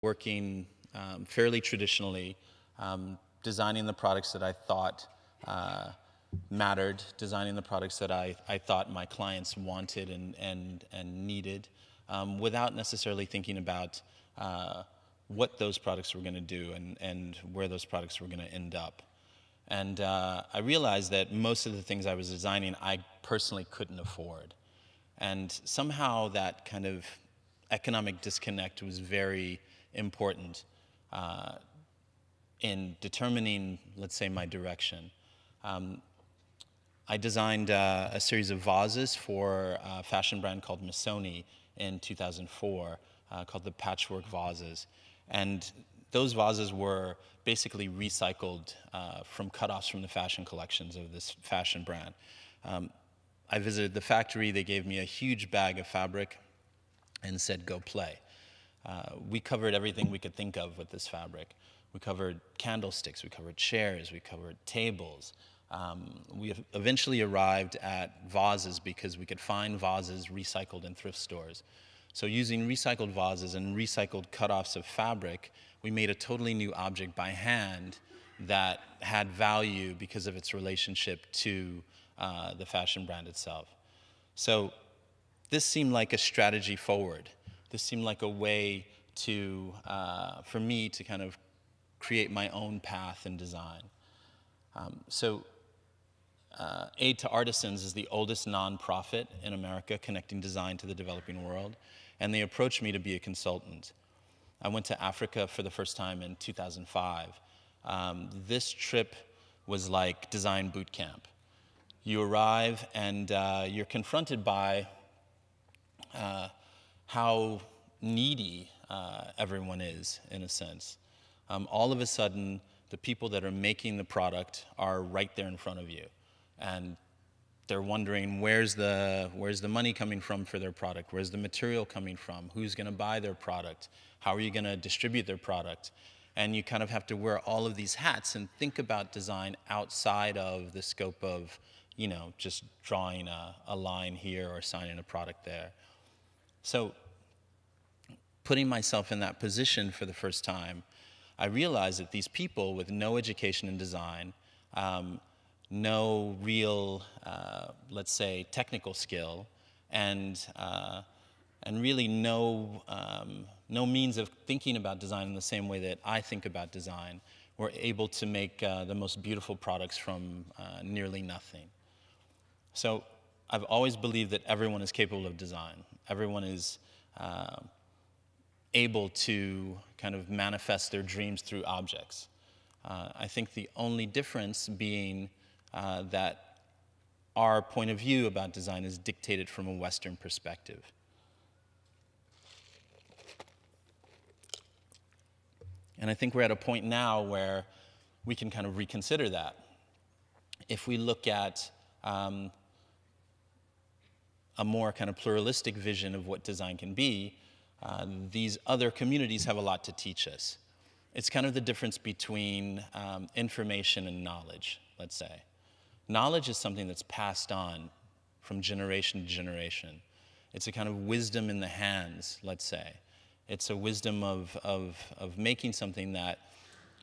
working fairly traditionally, designing the products that I thought mattered, designing the products that I thought my clients wanted and needed, without necessarily thinking about what those products were going to do and where those products were going to end up. And I realized that most of the things I was designing I personally couldn't afford. And somehow that kind of economic disconnect was very important in determining, let's say, my direction. I designed a series of vases for a fashion brand called Missoni in 2004, called the Patchwork Vases. And those vases were basically recycled from cutoffs from the fashion collections of this fashion brand. I visited the factory. They gave me a huge bag of fabric and said, go play. We covered everything we could think of with this fabric. We covered candlesticks, we covered chairs, we covered tables. We eventually arrived at vases because we could find vases recycled in thrift stores. So using recycled vases and recycled cutoffs of fabric, we made a totally new object by hand that had value because of its relationship to the fashion brand itself. So this seemed like a strategy forward. This seemed like a way to, for me to kind of create my own path in design. Aid to Artisans is the oldest nonprofit in America connecting design to the developing world, and they approached me to be a consultant. I went to Africa for the first time in 2005. This trip was like design boot camp. You arrive and you're confronted by how needy everyone is, in a sense. All of a sudden, the people that are making the product are right there in front of you. And they're wondering, where's the money coming from for their product? Where's the material coming from? Who's going to buy their product? How are you going to distribute their product? And you kind of have to wear all of these hats and think about design outside of the scope of, you know, just drawing a line here or signing a product there. So putting myself in that position for the first time, I realized that these people with no education in design, no real, let's say, technical skill, and really no means of thinking about design in the same way that I think about design, were able to make the most beautiful products from nearly nothing. So I've always believed that everyone is capable of design. Everyone is able to kind of manifest their dreams through objects. I think the only difference being that our point of view about design is dictated from a Western perspective. And I think we're at a point now where we can kind of reconsider that. If we look at a more kind of pluralistic vision of what design can be, these other communities have a lot to teach us. It's kind of the difference between information and knowledge, let's say. Knowledge is something that's passed on from generation to generation. It's a kind of wisdom in the hands, let's say. It's a wisdom of making something that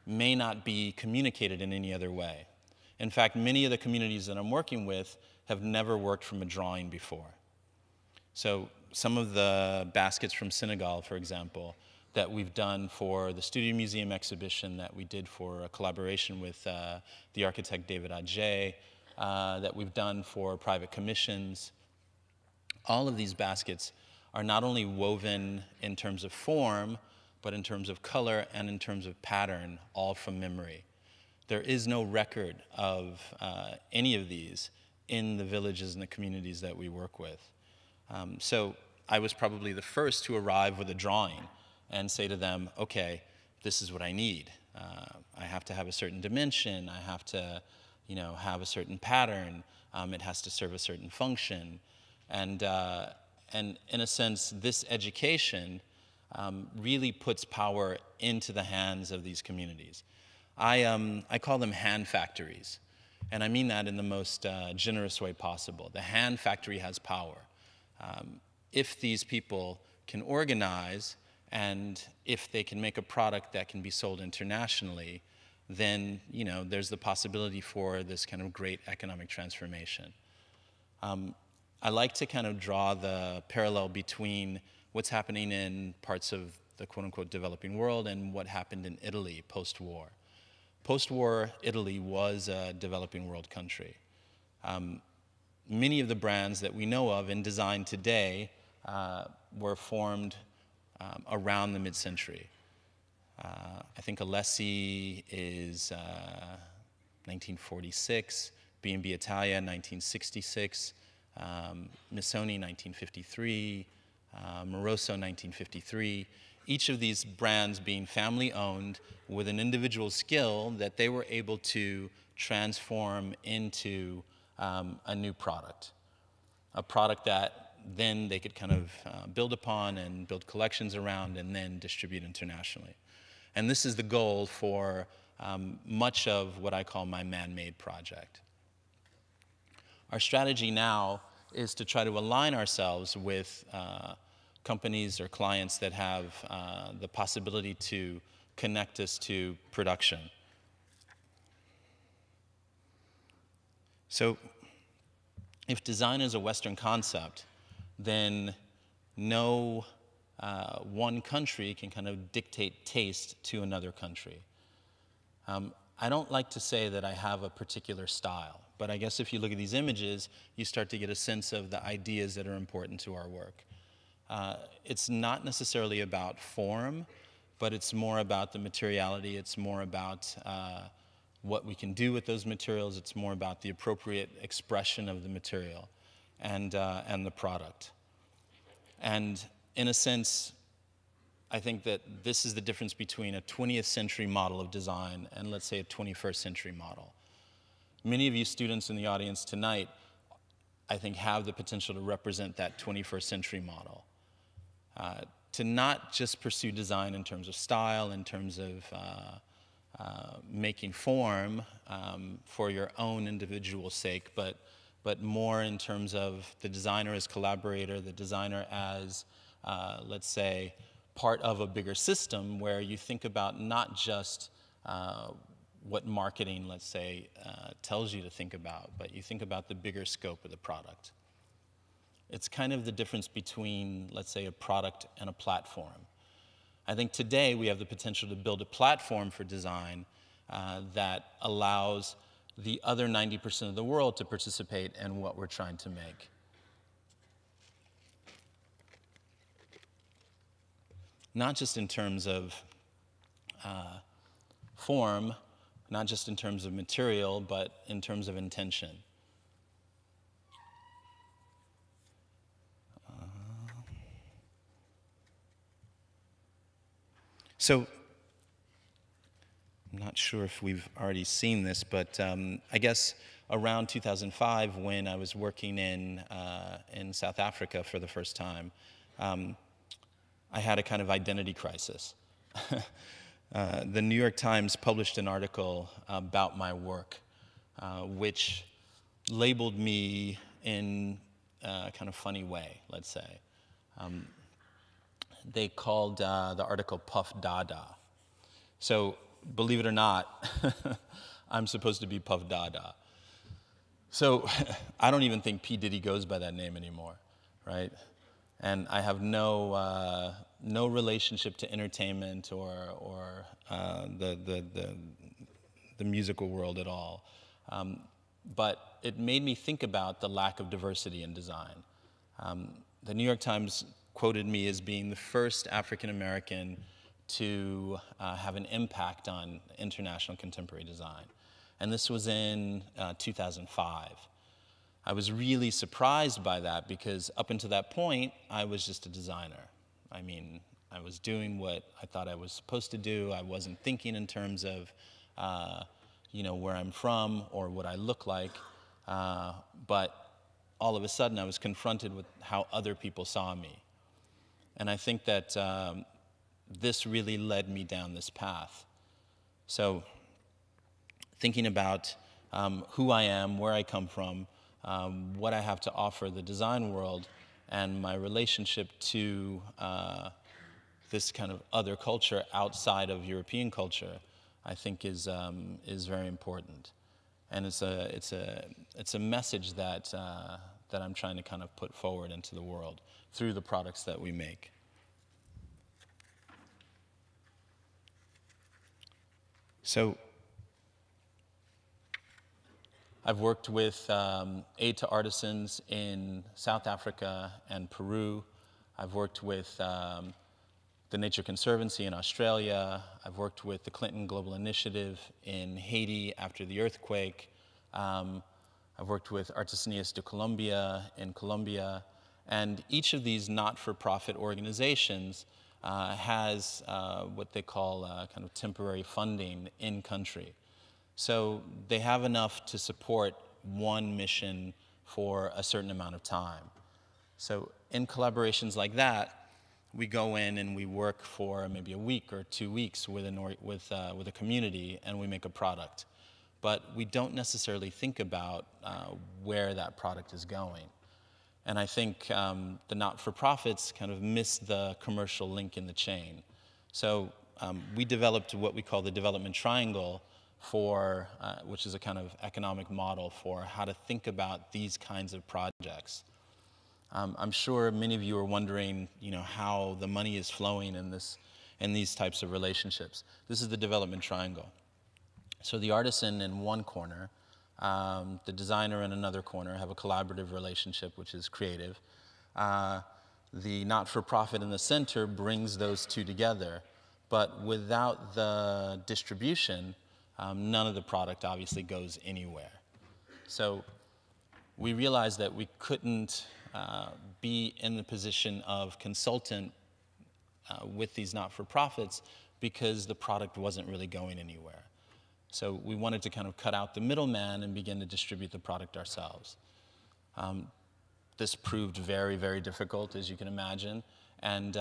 may not be communicated in any other way. In fact, many of the communities that I'm working with have never worked from a drawing before. So some of the baskets from Senegal, for example, that we've done for the Studio Museum exhibition that we did for a collaboration with the architect David Adjaye, that we've done for private commissions. All of these baskets are not only woven in terms of form, but in terms of color and in terms of pattern, all from memory. There is no record of any of these in the villages and the communities that we work with. So I was probably the first to arrive with a drawing and say to them, okay, this is what I need. I have to have a certain dimension. I have to, you know, have a certain pattern. It has to serve a certain function. And in a sense, this education really puts power into the hands of these communities. I call them hand factories. And I mean that in the most generous way possible. The hand factory has power. If these people can organize And if they can make a product that can be sold internationally, then there's the possibility for this kind of great economic transformation. I like to kind of draw the parallel between what's happening in parts of the quote-unquote developing world and what happened in Italy post-war. Post-war, Italy was a developing world country. Many of the brands that we know of in design today were formed around the mid-century. I think Alessi is 1946, B&B Italia 1966, Missoni 1953, Moroso 1953. Each of these brands being family-owned with an individual skill that they were able to transform into a new product. A product that then they could kind of build upon and build collections around and then distribute internationally. And this is the goal for much of what I call my man-made project. Our strategy now is to try to align ourselves with companies or clients that have the possibility to connect us to production. So if design is a Western concept, then no one country can kind of dictate taste to another country. I don't like to say that I have a particular style, but I guess if you look at these images, you start to get a sense of the ideas that are important to our work. It's not necessarily about form, but it's more about the materiality. It's more about what we can do with those materials. It's more about the appropriate expression of the material and the product. And in a sense, I think that this is the difference between a 20th century model of design and, let's say, a 21st century model. Many of you students in the audience tonight, I think, have the potential to represent that 21st century model. To not just pursue design in terms of style, in terms of making form for your own individual sake, but more in terms of the designer as collaborator, the designer as, let's say, part of a bigger system where you think about not just what marketing, let's say, tells you to think about, but you think about the bigger scope of the product. It's kind of the difference between, let's say, a product and a platform. I think today we have the potential to build a platform for design that allows the other 90% of the world to participate in what we're trying to make. Not just in terms of form, not just in terms of material, but in terms of intention. So, I'm not sure if we've already seen this, but I guess around 2005, when I was working in South Africa for the first time, I had a kind of identity crisis. The New York Times published an article about my work, which labeled me in a kind of funny way, let's say. They called the article Puff Dada. So, believe it or not, I'm supposed to be Puff Dada. So, I don't even think P. Diddy goes by that name anymore, right? And I have no relationship to entertainment or the musical world at all. But it made me think about the lack of diversity in design. The New York Times quoted me as being the first African American to have an impact on international contemporary design. And this was in 2005. I was really surprised by that because up until that point, I was just a designer. I mean, I was doing what I thought I was supposed to do. I wasn't thinking in terms of, where I'm from or what I look like. But all of a sudden, I was confronted with how other people saw me. And I think that this really led me down this path. So thinking about who I am, where I come from, what I have to offer the design world, and my relationship to this kind of other culture outside of European culture, I think is very important. And it's a message that that I'm trying to kind of put forward into the world through the products that we make. So I've worked with aid to artisans in South Africa and Peru. I've worked with the Nature Conservancy in Australia. I've worked with the Clinton Global Initiative in Haiti after the earthquake. I've worked with Artesanías de Colombia in Colombia. And each of these not-for-profit organizations has what they call kind of temporary funding in country. So they have enough to support one mission for a certain amount of time. So in collaborations like that, we go in and we work for maybe a week or 2 weeks with a community, and we make a product. But we don't necessarily think about where that product is going. And I think the not-for-profits kind of miss the commercial link in the chain. So we developed what we call the development triangle for, which is a kind of economic model for how to think about these kinds of projects. I'm sure many of you are wondering, how the money is flowing in these types of relationships. This is the development triangle. So the artisan in one corner, the designer in another corner have a collaborative relationship, which is creative. The not-for-profit in the center brings those two together, but without the distribution, none of the product obviously goes anywhere. So we realized that we couldn't be in the position of consultant with these not-for-profits because the product wasn't really going anywhere. So we wanted to kind of cut out the middleman and begin to distribute the product ourselves. This proved very, very difficult, as you can imagine. And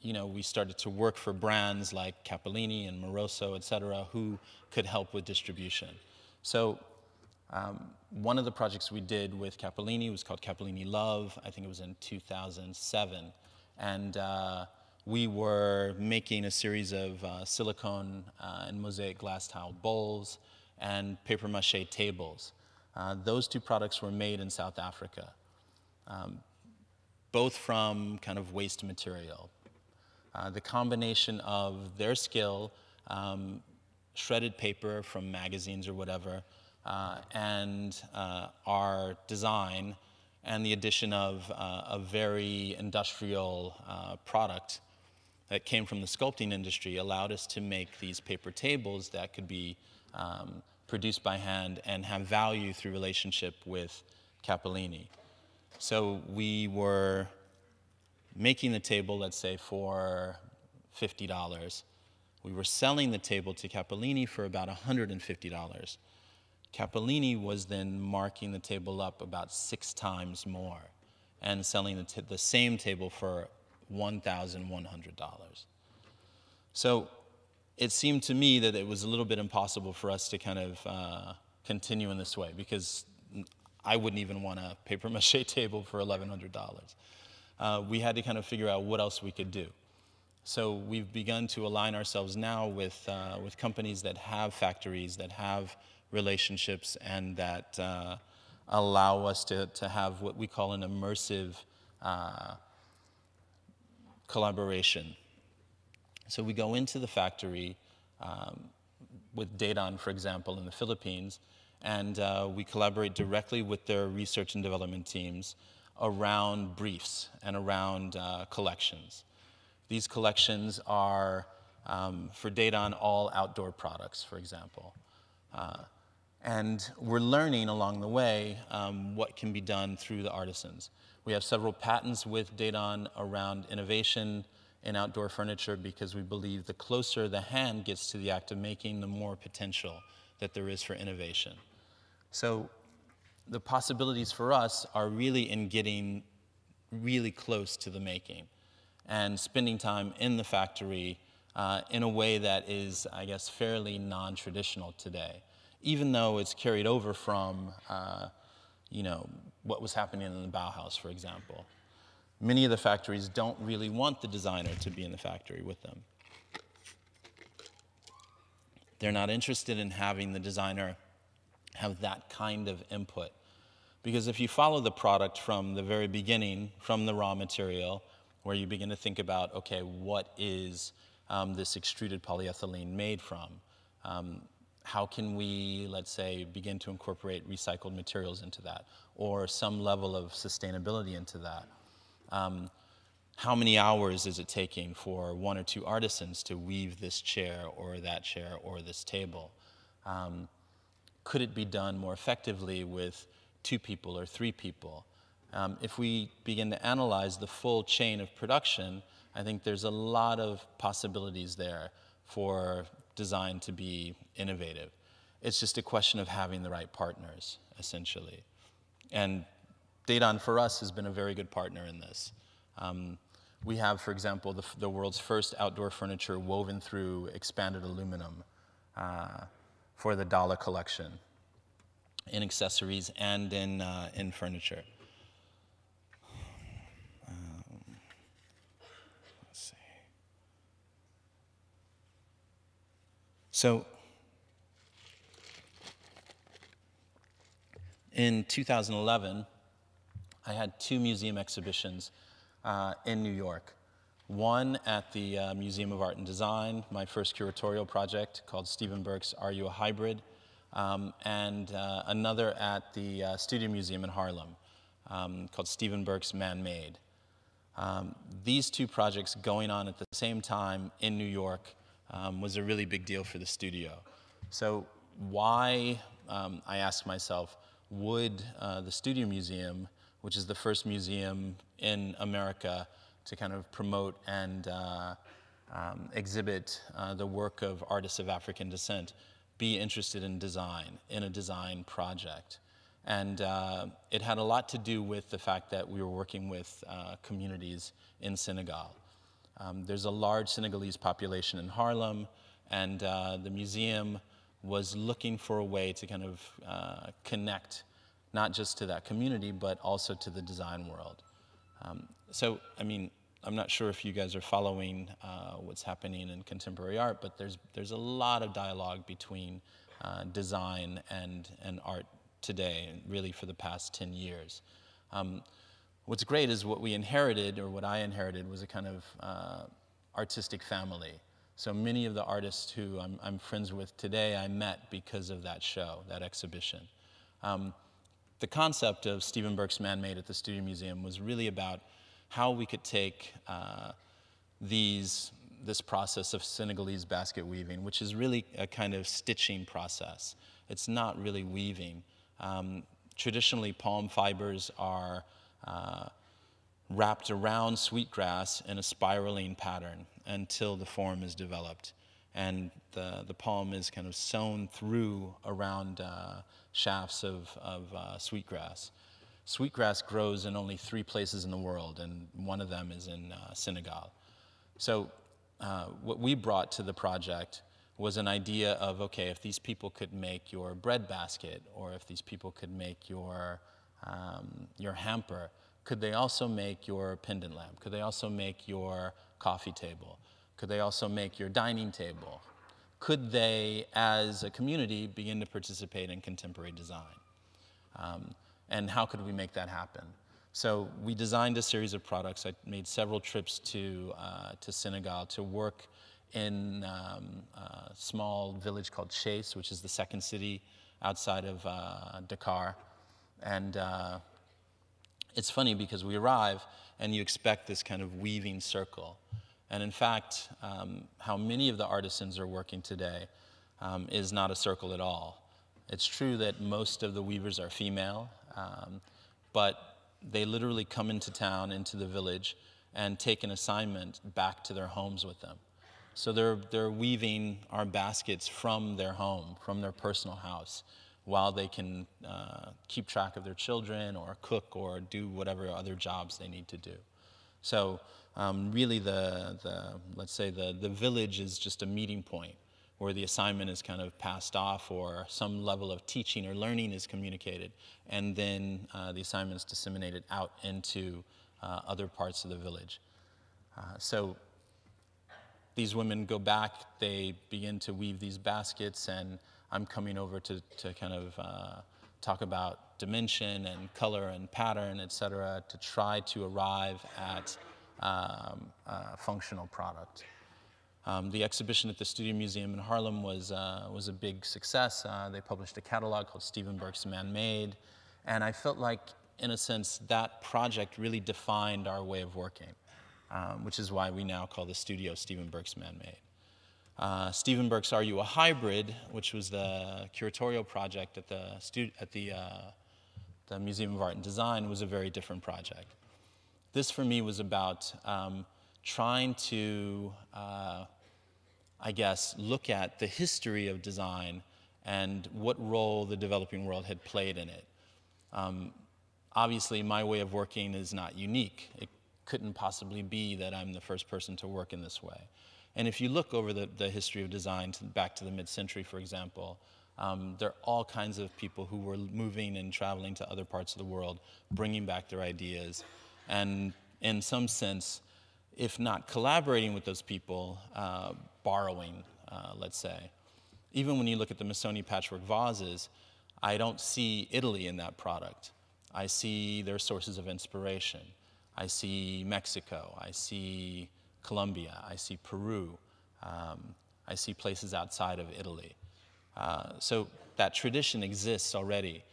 we started to work for brands like Capellini and Moroso, et cetera, who could help with distribution. So one of the projects we did with Capellini was called Capellini Love. I think it was in 2007. And we were making a series of silicone and mosaic glass tile bowls and papier-mâché tables. Those two products were made in South Africa, both from kind of waste material. The combination of their skill, shredded paper from magazines or whatever, and our design, and the addition of a very industrial product that came from the sculpting industry allowed us to make these paper tables that could be produced by hand and have value through relationship with Capellini. So we were making the table, let's say, for $50. We were selling the table to Capellini for about $150. Capellini was then marking the table up about 6 times more and selling the same table for $1,100. So it seemed to me that it was a little bit impossible for us to kind of continue in this way, because I wouldn't even want a papier-mâché table for $1,100. We had to kind of figure out what else we could do. So we've begun to align ourselves now with companies that have factories, that have relationships, and that allow us to have what we call an immersive collaboration. So we go into the factory with Daedon, for example, in the Philippines, and we collaborate directly with their research and development teams around briefs and around collections. These collections are, for Daedon, all outdoor products, for example. And we're learning along the way what can be done through the artisans. We have several patents with Daedon around innovation in outdoor furniture, because we believe the closer the hand gets to the act of making, the more potential that there is for innovation. So the possibilities for us are really in getting really close to the making and spending time in the factory in a way that is, I guess, fairly non-traditional today, even though it's carried over from what was happening in the Bauhaus, for example. Many of the factories don't really want the designer to be in the factory with them. They're not interested in having the designer have that kind of input. Because if you follow the product from the very beginning, from the raw material, where you begin to think about, okay, what is this extruded polyethylene made from? How can we, let's say, begin to incorporate recycled materials into that, or some level of sustainability into that? How many hours is it taking for one or two artisans to weave this chair or this table? Could it be done more effectively with 2 people or 3 people? If we begin to analyze the full chain of production, I think there's a lot of possibilities there for design to be innovative. It's just a question of having the right partners, essentially. And Dedan, for us, has been a very good partner in this. We have, for example, the world's first outdoor furniture woven through expanded aluminum for the Dala collection, in accessories and in furniture. Let's see. So, in 2011, I had 2 museum exhibitions in New York. One at the Museum of Art and Design, my first curatorial project called Stephen Burks' Are You a Hybrid? And another at the Studio Museum in Harlem called Stephen Burks Man Made. These 2 projects going on at the same time in New York was a really big deal for the studio. So why, I asked myself, would the Studio Museum, which is the first museum in America to kind of promote and exhibit the work of artists of African descent, be interested in design, in a design project? And it had a lot to do with the fact that we were working with communities in Senegal. There's a large Senegalese population in Harlem, and the museum was looking for a way to kind of connect not just to that community, but also to the design world. So, I mean, I'm not sure if you guys are following what's happening in contemporary art, but there's a lot of dialogue between design and art today, and really for the past 10 years. What's great is what we inherited, or what I inherited, was a kind of artistic family. So many of the artists who I'm friends with today, I met because of that show, that exhibition. The concept of Stephen Burks Man Made at the Studio Museum was really about how we could take this process of Senegalese basket weaving, which is really a kind of stitching process. It's not really weaving. Traditionally, palm fibers are wrapped around sweetgrass in a spiraling pattern until the form is developed. And the palm is kind of sewn through around shafts of sweetgrass. Sweetgrass grows in only 3 places in the world, and one of them is in Senegal. So what we brought to the project was an idea of, okay, if these people could make your bread basket, or if these people could make your hamper, could they also make your pendant lamp? Could they also make your coffee table? Could they also make your dining table? Could they, as a community, begin to participate in contemporary design? And how could we make that happen? So we designed a series of products. I made several trips to Senegal to work in a small village called Chase, which is the second city outside of Dakar. And it's funny because we arrive and you expect this kind of weaving circle. And in fact, how many of the artisans are working today is not a circle at all. It's true that most of the weavers are female, but they literally come into town, into the village, and take an assignment back to their homes with them. So they're weaving our baskets from their home, from their personal house, while they can keep track of their children or cook or do whatever other jobs they need to do. So really let's say the village is just a meeting point where the assignment is kind of passed off, or some level of teaching or learning is communicated, and then the assignment is disseminated out into other parts of the village. So these women go back, they begin to weave these baskets, and I'm coming over to kind of talk about dimension and color and pattern, et cetera, to try to arrive at a functional product. The exhibition at the Studio Museum in Harlem was a big success. They published a catalog called Burks Man Made, and I felt like, in a sense, that project really defined our way of working, which is why we now call the studio Burks Man Made. Stephen Burks' Are You a Hybrid, which was the curatorial project at the Museum of Art and Design, was a very different project. This, for me, was about trying to, I guess, look at the history of design and what role the developing world had played in it. Obviously, my way of working is not unique. It couldn't possibly be that I'm the first person to work in this way. And if you look over the history of design back to the mid-century, for example, there are all kinds of people who were moving and traveling to other parts of the world, bringing back their ideas, and in some sense, if not collaborating with those people, borrowing, let's say. Even when you look at the Missoni patchwork vases, I don't see Italy in that product. I see their sources of inspiration. I see Mexico. I see Colombia. I see Peru. I see places outside of Italy. So that tradition exists already.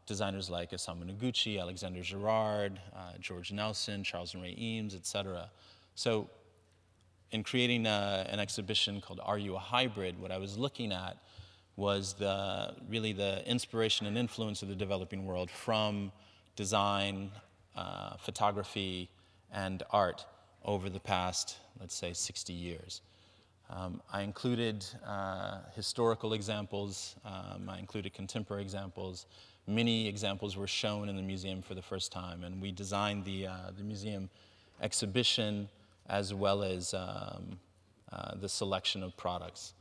Designers like Isamu Noguchi, Alexander Girard, George Nelson, Charles and Ray Eames, et cetera. So in creating an exhibition called Are You a Hybrid, what I was looking at was really the inspiration and influence of the developing world from design, photography, and art over the past, let's say, 60 years. I included historical examples, I included contemporary examples. Many examples were shown in the museum for the first time, and we designed the museum exhibition as well as the selection of products.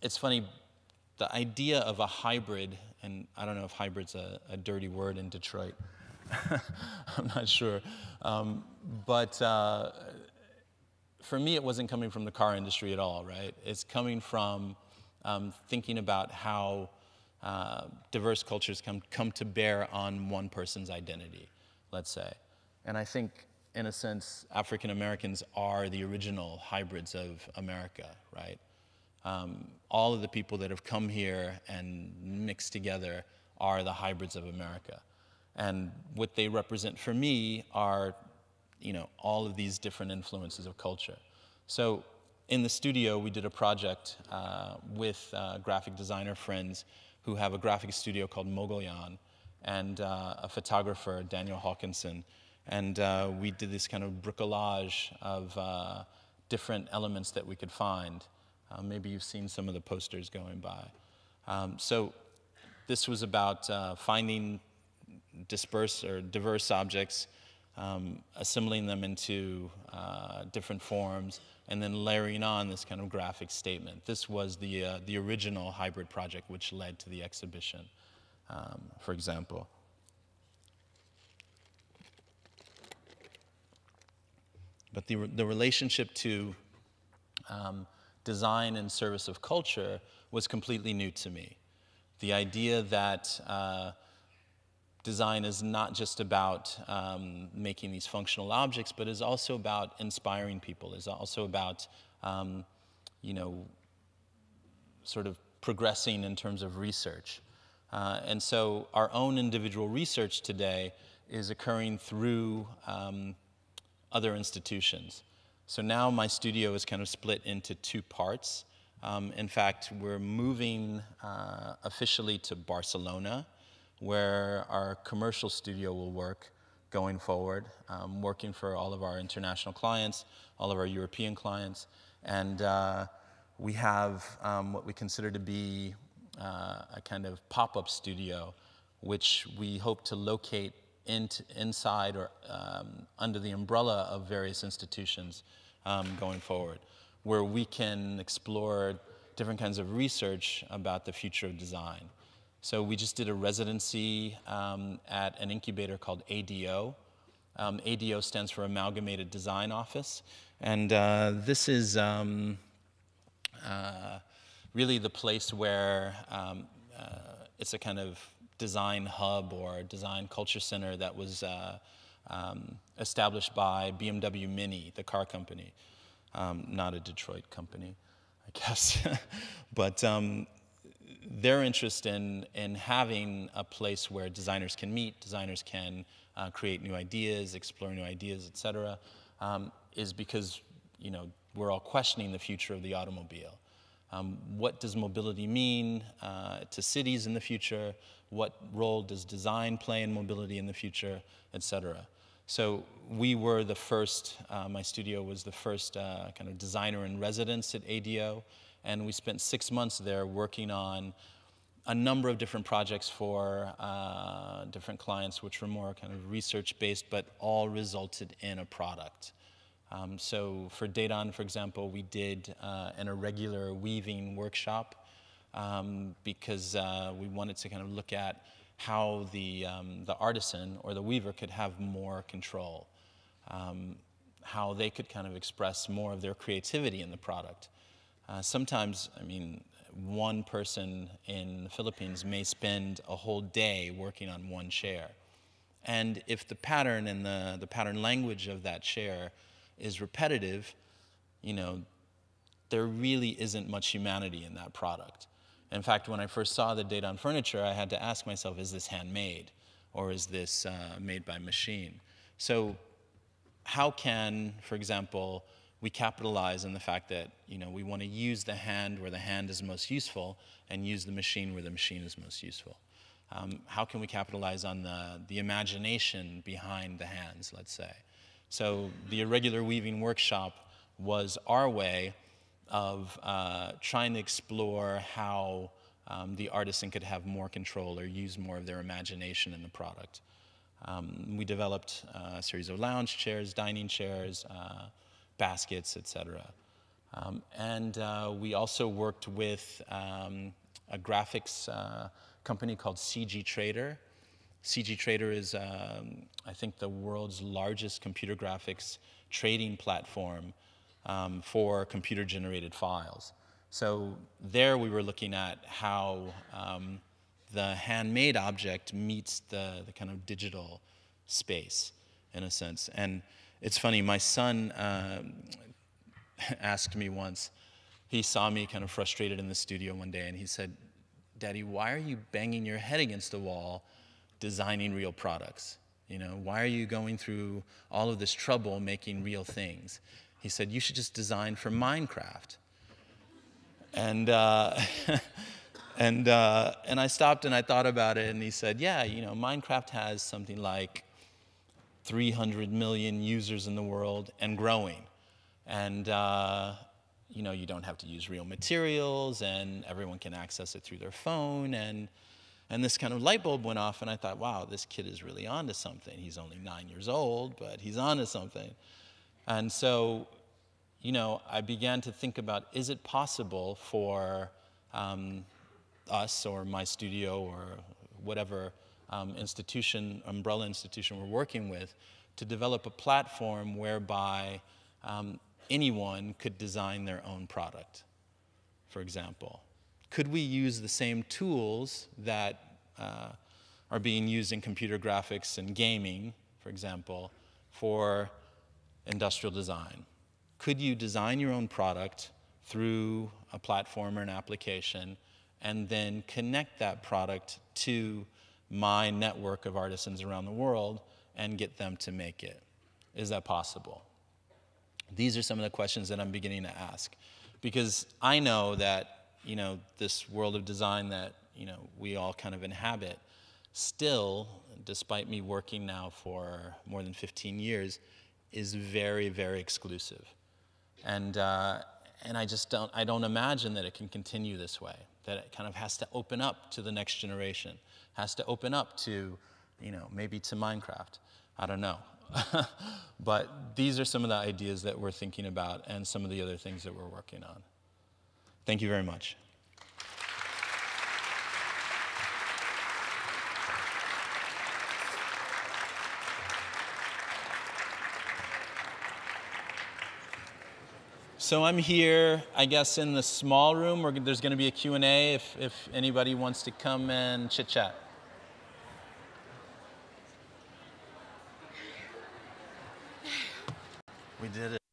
It's funny, the idea of a hybrid, and I don't know if hybrid's a dirty word in Detroit, I'm not sure, but for me, it wasn't coming from the car industry at all, right? It's coming from thinking about how diverse cultures come to bear on one person's identity, let's say. And I think, in a sense, African Americans are the original hybrids of America, right? All of the people that have come here and mixed together are the hybrids of America. And what they represent for me are, you know, all of these different influences of culture. So in the studio, we did a project with graphic designer friends who have a graphic studio called Mogollon, and a photographer, Daniel Hawkinson. And we did this kind of bricolage of different elements that we could find. Maybe you've seen some of the posters going by. So this was about finding dispersed or diverse objects, assembling them into different forms, and then layering on this kind of graphic statement. This was the original hybrid project which led to the exhibition, for example. But the relationship to design and service of culture was completely new to me. The idea that design is not just about making these functional objects, but is also about inspiring people, is also about, you know, sort of progressing in terms of research. And so our own individual research today is occurring through other institutions. So now my studio is kind of split into two parts. In fact, we're moving officially to Barcelona, where our commercial studio will work going forward, working for all of our international clients, all of our European clients. And we have what we consider to be a kind of pop-up studio, which we hope to locate inside or under the umbrella of various institutions going forward, where we can explore different kinds of research about the future of design. So we just did a residency at an incubator called ADO, ADO stands for Amalgamated Design Office. And this is really the place where it's a kind of design hub or design culture center that was established by BMW Mini, the car company. Not a Detroit company, I guess. But their interest in having a place where designers can meet, designers can create new ideas, explore new ideas, et cetera, is because, you know, we're all questioning the future of the automobile. What does mobility mean to cities in the future? What role does design play in mobility in the future, et cetera? So we were the first, my studio was the first kind of designer in residence at ADO, and we spent 6 months there working on a number of different projects for different clients, which were more kind of research-based, but all resulted in a product. So for Dayton, for example, we did an irregular weaving workshop because we wanted to kind of look at how the artisan or the weaver could have more control, how they could kind of express more of their creativity in the product. Sometimes, I mean, one person in the Philippines may spend a whole day working on one chair. And if the pattern and the pattern language of that chair is repetitive, you know, there really isn't much humanity in that product. In fact, when I first saw the Dayton furniture, I had to ask myself, is this handmade? Or is this made by machine? So how can, for example, we capitalize on the fact that, you know, we want to use the hand where the hand is most useful and use the machine where the machine is most useful? How can we capitalize on the imagination behind the hands, let's say? So the irregular weaving workshop was our way of trying to explore how the artisan could have more control or use more of their imagination in the product. We developed a series of lounge chairs, dining chairs, baskets, etc. And we also worked with a graphics company called CG Trader. CG Trader is, I think, the world's largest computer graphics trading platform for computer-generated files. So there we were looking at how the handmade object meets the kind of digital space, in a sense. And it's funny, my son asked me once, he saw me kind of frustrated in the studio one day, and he said, "Daddy, why are you banging your head against the wall designing real products? You know, why are you going through all of this trouble making real things?" He said, "You should just design for Minecraft." And and I stopped and I thought about it, and he said, "Yeah, you know, Minecraft has something like 300 million users in the world and growing. And you know, you don't have to use real materials, and everyone can access it through their phone." And this kind of light bulb went off, and I thought, wow, this kid is really onto something. He's only 9 years old, but he's onto something. And so, you know, I began to think about, is it possible for us or my studio or whatever institution, umbrella institution we're working with, to develop a platform whereby anyone could design their own product, for example. Could we use the same tools that are being used in computer graphics and gaming, for example, for industrial design? Could you design your own product through a platform or an application and then connect that product to my network of artisans around the world and get them to make it? Is that possible? These are some of the questions that I'm beginning to ask, because I know that, you know, this world of design that, you know, we all kind of inhabit, still, despite me working now for more than 15 years, is very, very exclusive. And I just don't imagine that it can continue this way, that it kind of has to open up to the next generation, has to open up to, you know, maybe to Minecraft. I don't know. But these are some of the ideas that we're thinking about and some of the other things that we're working on. Thank you very much. So I'm here, I guess, in the small room where there's going to be a Q&A if anybody wants to come and chit-chat. We did it.